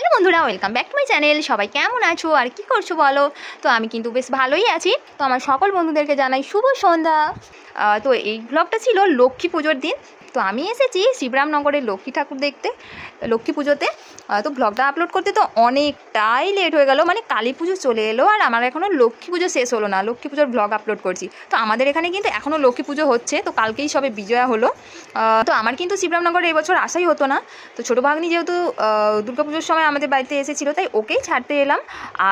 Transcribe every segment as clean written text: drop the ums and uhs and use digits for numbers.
Hello বন্ধুরা, welcome back to my channel. সবাই কেমন আছো আর কি করছো বলো? তো আমি কিন্তু বেশ ভালোই আছি। তো আমার সকল বন্ধুদেরকে জানাই শুভ সন্ধ্যা। তো এই ব্লগটা ছিল লক্ষ্মী পুজোর দিন। তো আমি এসেছি শিবরামনগরের লক্ষ্মী ঠাকুর দেখতে, লক্ষ্মী পুজোতে। তো ব্লগটা আপলোড করতে তো অনেকটাই লেট হয়ে গেল, মানে কালী পুজো চলে এলো আর আমার এখনও লক্ষ্মী পুজো শেষ হলো না। লক্ষ্মী পুজোর ব্লগ আপলোড করছি। তো আমাদের এখানে কিন্তু এখনও লক্ষ্মী পুজো হচ্ছে, তো কালকেই সবে বিজয়া হলো। তো আমার কিন্তু শিবরামনগরে এবছর আসাই হতো না। তো ছোটো ভাগ্নি যেহেতু দুর্গাপুজোর সময় আমাদের বাড়িতে এসেছিলো, তাই ওকেই ছাড়তে এলাম।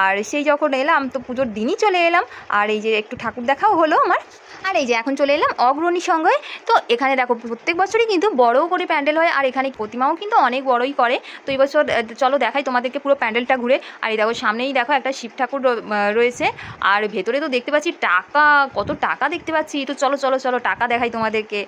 আর সেই যখন এলাম তো পুজোর দিনই চলে এলাম। আর এই যে একটু ঠাকুর দেখাও হলো আমার। আর এই যে এখন চলে এলাম অগ্রণী সঙ্গে। তো এখানে দেখো প্রত্যেক বছরই কিন্তু বড়ও করে প্যান্ডেল হয়, আর এখানে প্রতিমাও কিন্তু অনেক বড়ই করে। তো এই বছর চলো দেখাই তোমাদেরকে পুরো প্যান্ডেলটা ঘুরে। আর এই দেখো সামনেই দেখো একটা শিব ঠাকুর রয়েছে, আর ভেতরে তো দেখতে পাচ্ছি টাকা, কত টাকা দেখতে পাচ্ছি। তো চলো চলো চলো টাকা দেখাই তোমাদেরকে।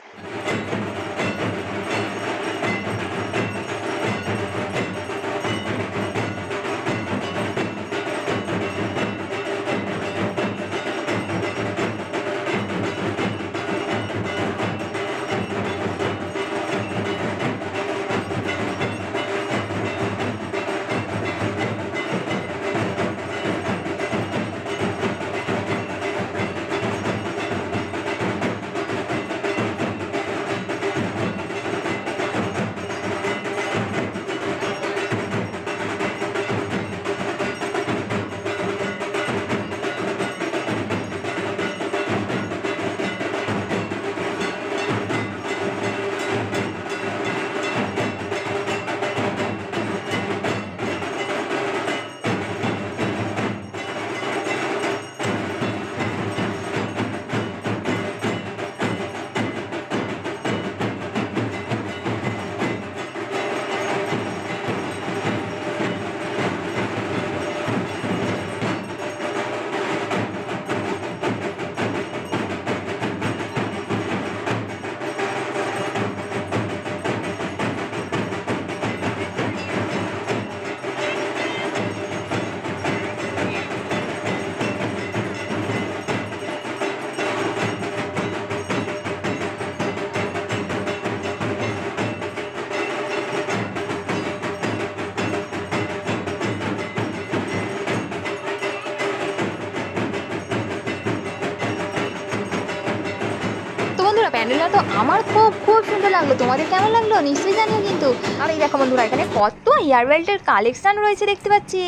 বন্ধুরা প্যান্ডেলটা তো আমার খুব খুব সুন্দর লাগলো, তোমাদের কেমন লাগলো নিশ্চয়ই জানিও কিন্তু। আর এই দেখো বন্ধুরা, এখানে কত হেয়ার বেল্টের কালেকশন রয়েছে দেখতে পাচ্ছি।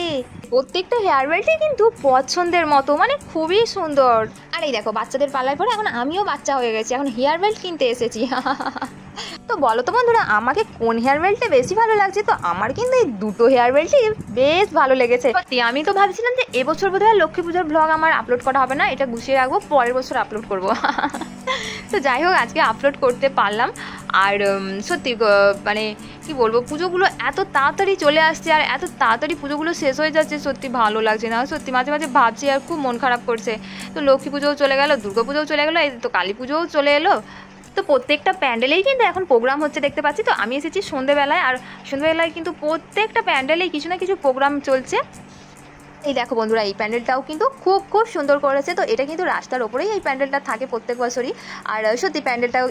প্রত্যেকটা হেয়ার বেল্টই কিন্তু পছন্দের মতো, মানে খুবই সুন্দর। আর এই দেখো বাচ্চাদের পাল্লায় পরে এখন আমিও বাচ্চা হয়ে গেছি, এখন হেয়ার বেল্ট কিনতে এসেছি। তো বলো তো বন্ধুরা, আমাকে কোন হেয়ার বেল্টটা বেশি ভালো লাগছে? তো আমার কিন্তু এই দুটো হেয়ার বেল্টই বেশ ভালো লেগেছে। আমি তো ভাবছিলাম যে এবছর বোধহয় লক্ষ্মী পুজোর ব্লগ আমার আপলোড করা হবে না, এটা গুছিয়ে রাখবো, পরের বছর আপলোড করবো। তো যাই হোক, আজকে আপলোড করতে পারলাম। আর সত্যি মানে কি বলবো, পুজোগুলো এত তাড়াতাড়ি চলে আসছে আর এত তাড়াতাড়ি পুজোগুলো শেষ হয়ে যাচ্ছে, সত্যি ভালো লাগছে না। সত্যি মাঝে মাঝে ভাবছি আর খুব মন খারাপ করছে। তো লক্ষ্মী পুজোও চলে গেল, দুর্গা পুজোও চলে গেলো, এই তো কালী পুজোও চলে এলো। তো প্রত্যেকটা প্যান্ডেলেই কিন্তু এখন প্রোগ্রাম হচ্ছে দেখতে পাচ্ছি। তো আমি এসেছি সন্ধেবেলায়, আর সন্ধেবেলায় কিন্তু প্রত্যেকটা প্যান্ডেলেই কিছু না কিছু প্রোগ্রাম চলছে। এই দেখো বন্ধুরা, এই প্যান্ডেলটাও কিন্তু খুব খুব সুন্দর করেছে। তো এটা কিন্তু রাস্তার ওপরেই এই প্যান্ডেলটা থাকে প্রত্যেক বছরই। আর সত্যি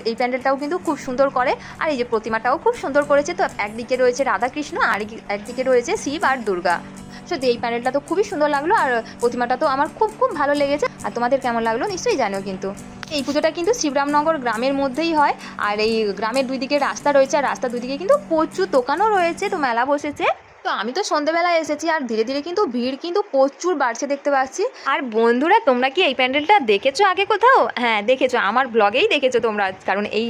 এই প্যান্ডেলটাও কিন্তু খুব সুন্দর করে। আর এই যে প্রতিমাটাও খুব সুন্দর করেছে। তো একদিকে রয়েছে রাধাকৃষ্ণ আর একদিকে রয়েছে শিব আর দুর্গা। সত্যি এই প্যান্ডেলটা তো খুবই সুন্দর লাগলো, আর প্রতিমাটা তো আমার খুব খুব ভালো লেগেছে। আর তোমাদের কেমন লাগলো নিশ্চয়ই জানো কিন্তু। এই পুজোটা কিন্তু শিবরামনগর গ্রামের মধ্যেই হয়। আর এই গ্রামের দুই দিকে রাস্তা রয়েছে, আর রাস্তার দুই দিকে কিন্তু প্রচুর দোকানও রয়েছে, তো মেলা বসেছে। তো আমি তো সন্ধেবেলায় এসেছি, আর ধীরে ধীরে কিন্তু ভিড় কিন্তু প্রচুর বাড়ছে দেখতে পাচ্ছি। আর বন্ধুরা, তোমরা কি এই প্যান্ডেলটা দেখেছো আগে কোথাও? হ্যাঁ দেখেছো, আমার ব্লগেই দেখেছো তোমরা, কারণ এই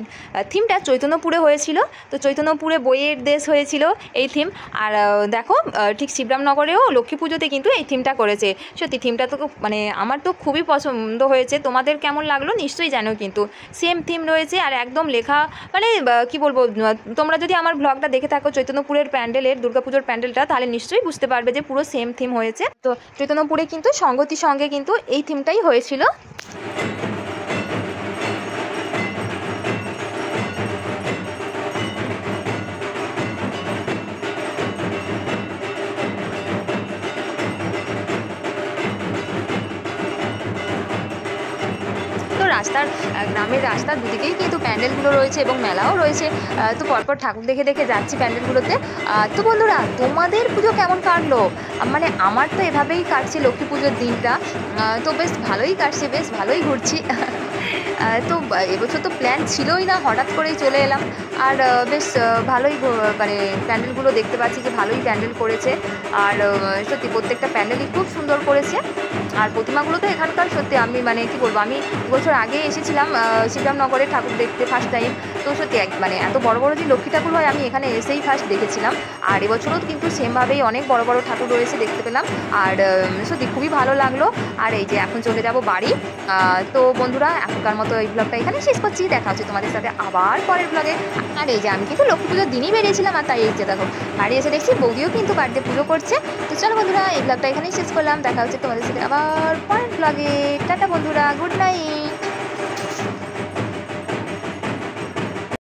থিমটা চৈতন্যপুরে হয়েছিল। তো চৈতন্যপুরে বইয়ের দেশ হয়েছিল এই থিম। আর দেখো ঠিক শিবরামনগরেও লক্ষ্মী পুজোতে কিন্তু এই থিমটা করেছে। সত্যি থিমটা তো মানে আমার তো খুবই পছন্দ হয়েছে। তোমাদের কেমন লাগলো নিশ্চয়ই জানো কিন্তু। সেম থিম রয়েছে আর একদম লেখা, মানে কি বলবো, তোমরা যদি আমার ব্লগটা দেখে থাকো চৈতন্যপুরের প্যান্ডেলের, দুর্গাপুজোর প্যান্ডেলটা, তাহলে নিশ্চয়ই বুঝতে পারবে যে পুরো সেম থিম হয়েছে। তো চৈতন্যপুরে কিন্তু সঙ্গতি সঙ্গে কিন্তু এই থিমটাই হয়েছিল। তো রাস্তা গ্রামের রাস্তার দুদিকেই কিন্তু প্যান্ডেলগুলো রয়েছে এবং মেলাও রয়েছে। তো পরপর ঠাকুর দেখে দেখে যাচ্ছি প্যান্ডেলগুলোতে। তো বন্ধুরা, তোমাদের পুজো কেমন কাটলো? মানে আমার তো এভাবেই কাটছে লক্ষ্মী পুজোর দিনটা। তো বেশ ভালোই কাটছে, বেশ ভালোই ঘুরছি। তো এবছর তো প্ল্যান ছিলই না, হঠাৎ করেই চলে এলাম। আর বেশ ভালোই মানে প্যান্ডেলগুলো দেখতে পাচ্ছি যে ভালোই প্যান্ডেল করেছে। আর সত্যি প্রত্যেকটা প্যান্ডেলই খুব সুন্দর করেছে। আর প্রতিমাগুলো তো এখানকার সত্যি আমি মানে কী বলবো, আমি 2 বছর আগে এসেছিলাম শ্রীরামনগরে ঠাকুর দেখতে ফার্স্ট টাইম। তো সত্যি মানে এত বড় বড় যে লক্ষ্মী ঠাকুর হয় আমি এখানে এসেই ফার্স্ট দেখেছিলাম। আর এবছরও কিন্তু সেমভাবেই অনেক বড় বড় ঠাকুর রয়েছে, দেখতে পেলাম। আর সত্যি খুবই ভালো লাগলো। আর এই যে এখন চলে যাব বাড়ি। তো বন্ধুরা, এখনকার মতো এই ব্লগটা এখানে শেষ করছি। দেখা হচ্ছে তোমাদের সাথে আবার পরের ব্লগে। আর এই যে আমি কিন্তু লক্ষ্মী পুজোর দিনই বেরিয়েছিলাম, আর তাই এই যে দেখো বাড়ি এসে দেখছি বৌদিও কিন্তু বাড়িতে পুজো করছে। তো চলো বন্ধুরা, এই ব্লগটা এখানেই শেষ করলাম। দেখা হচ্ছে তোমাদের সাথে আবার পরের ব্লগে। টাটা বন্ধুরা, গুড নাইট।